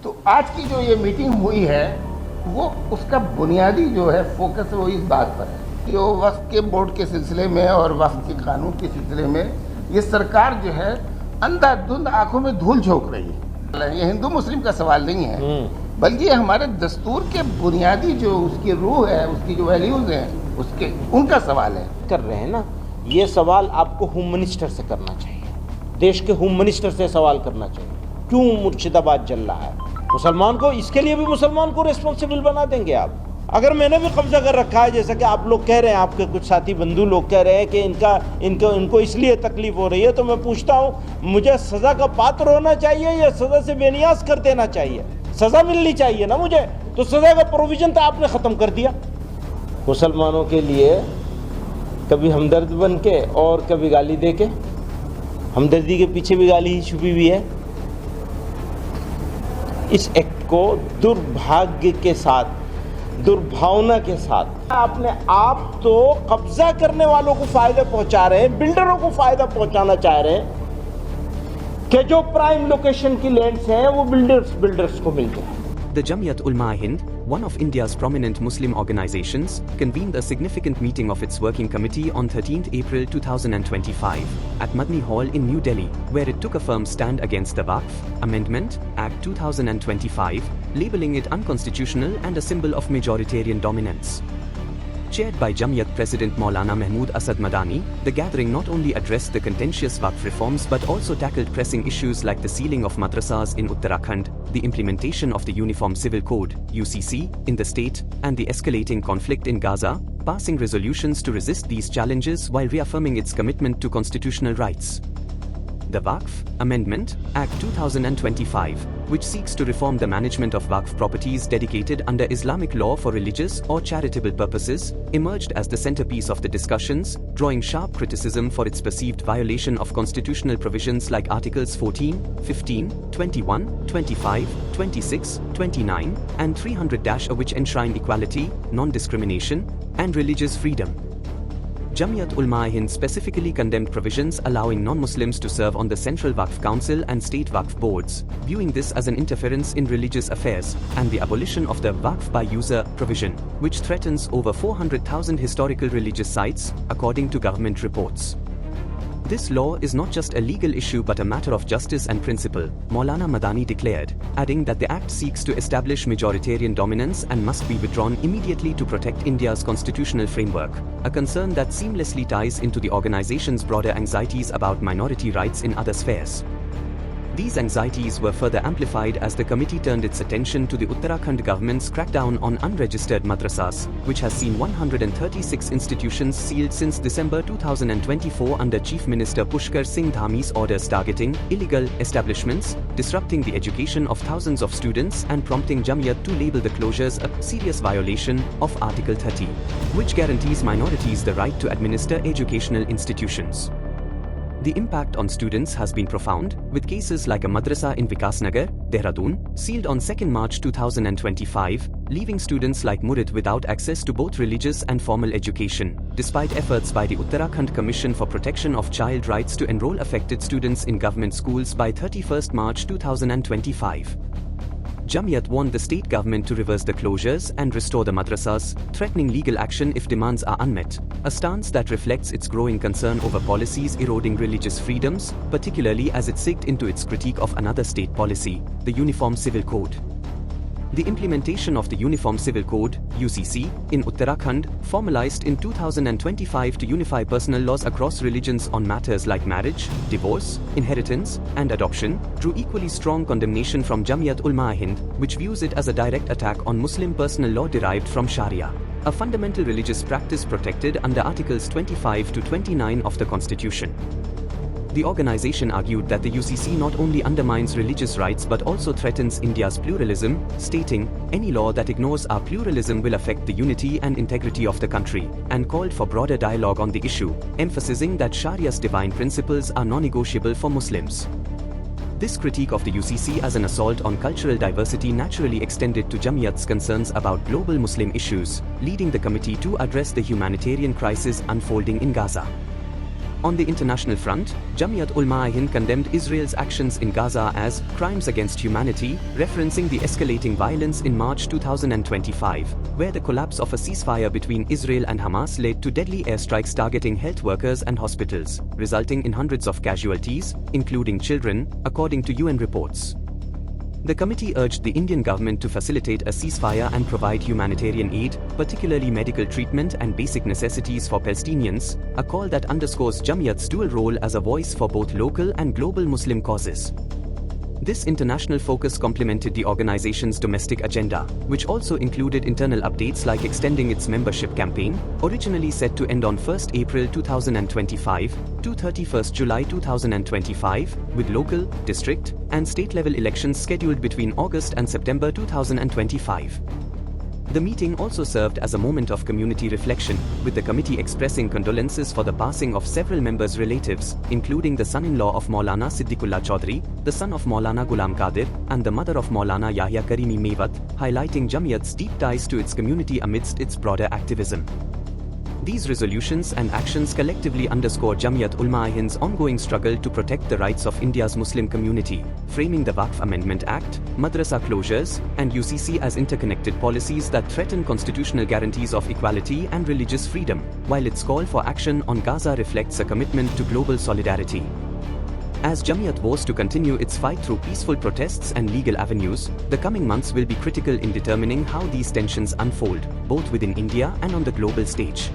तो आज की जो ये मीटिंग हुई है वो उसका बुनियादी जो है फोकस वो इस बात पर है, जो वक्फ के बोर्ड के सिलसिले में और वक्फ के कानून के सिलसिले में ये सरकार जो है अंधाधुंध आंखों में धूल झोंक रही है। ये हिंदू मुस्लिम का सवाल नहीं है, बल्कि ये हमारे दस्तूर के बुनियादी जो उसकी रूह है, उसकी जो वैल्यूज हैं, उसके उनका सवाल है। कर रहे हैं ना, ये सवाल आपको होम मिनिस्टर से करना चाहिए, देश के होम मिनिस्टर से सवाल करना चाहिए, क्यों मुर्शिदाबाद जल रहा है। मुसलमान को, इसके लिए भी मुसलमान को रिस्पॉन्सिबल बना देंगे आप। अगर मैंने भी कब्जा कर रखा है, जैसा कि आप लोग कह रहे हैं, आपके कुछ साथी बंधु लोग कह रहे हैं कि इनको इसलिए तकलीफ हो रही है, तो मैं पूछता हूँ, मुझे सजा का पात्र होना चाहिए या सजा से बेनियाज कर देना चाहिए? सजा मिलनी चाहिए ना मुझे, तो सजा का प्रोविजन तो आपने खत्म कर दिया। मुसलमानों के लिए कभी हमदर्द बन के और कभी गाली दे के, हमदर्दी के पीछे भी गाली ही छुपी हुई है। इस एक्ट को दुर्भाग्य के साथ, दुर्भावना के साथ, अपने आप तो कब्जा करने वालों को फायदा पहुंचा रहे हैं, बिल्डरों को फायदा पहुंचाना चाह रहे हैं कि जो प्राइम लोकेशन की लैंड्स हैं वो बिल्डर्स को मिल जाए। The Jamiat Ulama-i-Hind, one of India's prominent Muslim organizations, convened a significant meeting of its working committee on 13th April 2025 at Madni Hall in New Delhi, where it took a firm stand against the Waqf Amendment Act 2025, labeling it unconstitutional and a symbol of majoritarian dominance. Chaired by Jamiat President Maulana Mahmood Asad Madani, the gathering not only addressed the contentious Waqf reforms but also tackled pressing issues like the sealing of madrasas in Uttarakhand, the implementation of the Uniform Civil Code (UCC) in the state, and the escalating conflict in Gaza, passing resolutions to resist these challenges while reaffirming its commitment to constitutional rights. The Waqf Amendment Act 2025, which seeks to reform the management of Waqf properties dedicated under Islamic law for religious or charitable purposes, emerged as the centerpiece of the discussions, drawing sharp criticism for its perceived violation of constitutional provisions like Articles 14, 15, 21, 25, 26, 29, and 300-, which enshrine equality, non-discrimination, and religious freedom. Jamiat Ulama-i-Hind specifically condemned provisions allowing non-Muslims to serve on the Central Waqf Council and State Waqf boards, viewing this as an interference in religious affairs, and the abolition of the Waqf by user provision, which threatens over 400,000 historical religious sites, according to government reports. This law is not just a legal issue but a matter of justice and principle, Maulana Madani declared, adding that the act seeks to establish majoritarian dominance and must be withdrawn immediately to protect India's constitutional framework, a concern that seamlessly ties into the organization's broader anxieties about minority rights in other spheres. These anxieties were further amplified as the committee turned its attention to the Uttarakhand government's crackdown on unregistered madrasas, which has seen 136 institutions sealed since December 2024 under Chief Minister Pushkar Singh Dhami's orders targeting illegal establishments, disrupting the education of thousands of students and prompting Jamiat to label the closures a serious violation of Article 30, which guarantees minorities the right to administer educational institutions. The impact on students has been profound, with cases like a madrasa in Vikasnagar, Dehradun, sealed on 2nd March 2025, leaving students like Murid without access to both religious and formal education, despite efforts by the Uttarakhand Commission for Protection of Child Rights to enroll affected students in government schools by 31st March 2025. Jamiat warned the state government to reverse the closures and restore the madrasas, threatening legal action if demands are unmet, a stance that reflects its growing concern over policies eroding religious freedoms, particularly as it sigged into its critique of another state policy, the Uniform Civil Code. The implementation of the Uniform Civil Code (UCC) in Uttarakhand, formalized in 2025 to unify personal laws across religions on matters like marriage, divorce, inheritance, and adoption, drew equally strong condemnation from Jamiat Ulama-i-Hind, which views it as a direct attack on Muslim personal law derived from Sharia, a fundamental religious practice protected under Articles 25 to 29 of the Constitution. The organization argued that the UCC not only undermines religious rights but also threatens India's pluralism, stating, "Any law that ignores our pluralism will affect the unity and integrity of the country," and called for broader dialogue on the issue, emphasizing that Sharia's divine principles are non-negotiable for Muslims. This critique of the UCC as an assault on cultural diversity naturally extended to Jamiat's concerns about global Muslim issues, leading the committee to address the humanitarian crisis unfolding in Gaza. On the international front, Jamiat Ulama-i-Hind condemned Israel's actions in Gaza as crimes against humanity, referencing the escalating violence in March 2025, where the collapse of a ceasefire between Israel and Hamas led to deadly airstrikes targeting health workers and hospitals, resulting in hundreds of casualties, including children, according to UN reports. The committee urged the Indian government to facilitate a ceasefire and provide humanitarian aid, particularly medical treatment and basic necessities for Palestinians, a call that underscores Jamiat's dual role as a voice for both local and global Muslim causes. This international focus complemented the organization's domestic agenda, which also included internal updates like extending its membership campaign, originally set to end on 1st April 2025 to 31st July 2025, with local, district, and state-level elections scheduled between August and September 2025. The meeting also served as a moment of community reflection, with the committee expressing condolences for the passing of several members' relatives, including the son-in-law of Maulana Siddiqullah Chaudhry, the son of Maulana Ghulam Qadir, and the mother of Maulana Yahya Karimi Mewat, highlighting Jamiat's deep ties to its community amidst its broader activism. These resolutions and actions collectively underscore Jamiat Ulama-i-Hind's ongoing struggle to protect the rights of India's Muslim community, framing the Waqf Amendment Act, madrasa closures, and UCC as interconnected policies that threaten constitutional guarantees of equality and religious freedom, while its call for action on Gaza reflects a commitment to global solidarity. As Jamiat vows to continue its fight through peaceful protests and legal avenues, the coming months will be critical in determining how these tensions unfold, both within India and on the global stage.